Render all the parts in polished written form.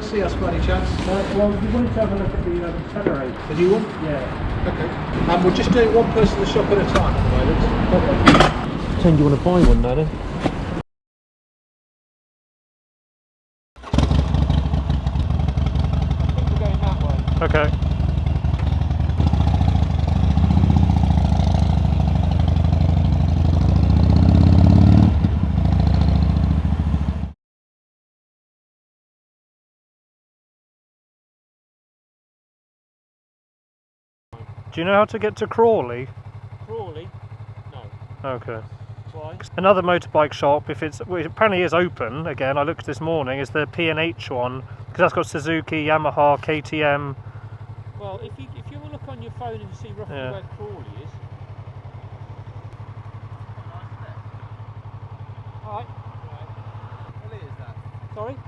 see us by any chance? Well, we wanted to have a look at the Tenere. Did you want? Yeah. Okay. And we're just doing one person in the shop at a time at the moment. Pretend you want to buy one now then? I think we're going that way. Okay. Do you know how to get to Crawley? Crawley? No. Okay. Why? Another motorbike shop, if it's, well, it apparently is open again, I looked this morning, is the P&H one, because that's got Suzuki, Yamaha, KTM. Well, if you will look on your phone and see roughly where Crawley is. Alright. What is that? Sorry? 600?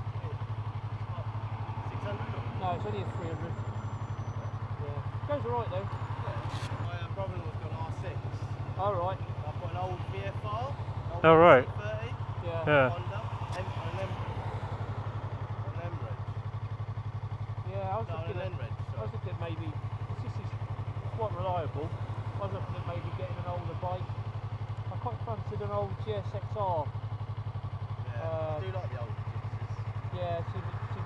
No, it's only a 300. Yeah. Goes alright though. My brother-in-law's got an R6. Alright. I've got an old VFR. Oh, right. 30, Yeah. Honda. And an Emirates. Yeah, I was No, looking an at Emirates. I was looking at maybe, this is quite reliable. I was looking at maybe getting an older bike. I quite fancied an old GSXR. Yeah, I do like the old Gypsies. Yeah, it seemed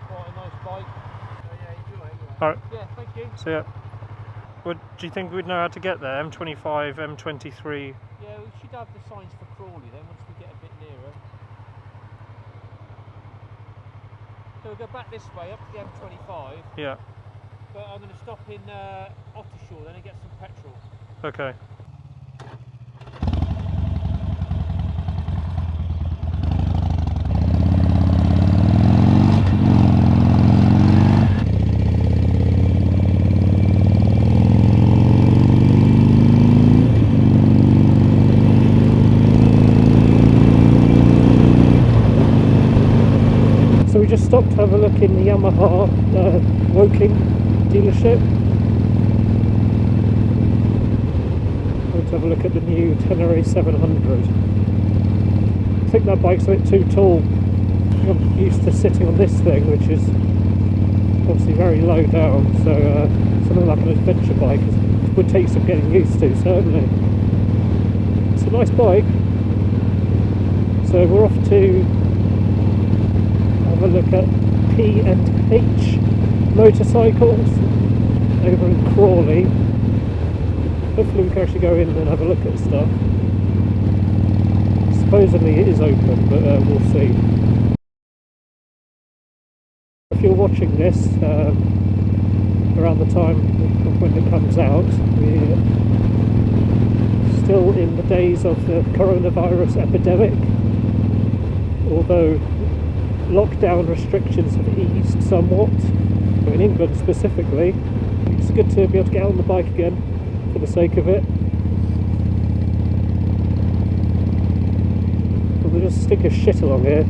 quite a nice bike. So yeah, enjoy anyway. Alright, Yeah, thank you. so yeah. Well, do you think we'd know how to get there? M25, M23? Yeah, we should have the signs for Crawley then once we get a bit nearer. So we'll go back this way up to the M25. Yeah. But I'm going to stop in Ottershaw then and get some petrol. Okay. So we just stopped to have a look in the Yamaha Woking dealership. Going to have a look at the new Tenere 700. I think that bike's a bit too tall. I'm used to sitting on this thing, which is obviously very low down, so something like an adventure bike would take some getting used to, certainly. It's a nice bike. So we're off to have a look at P&H motorcycles over in Crawley. Hopefully we can actually go in and have a look at stuff. Supposedly it is open, but we'll see. If you're watching this around the time of when it comes out, we're still in the days of the coronavirus epidemic, although lockdown restrictions have eased somewhat, in England specifically. It's good to be able to get on the bike again for the sake of it. We'll just stick a shit along here.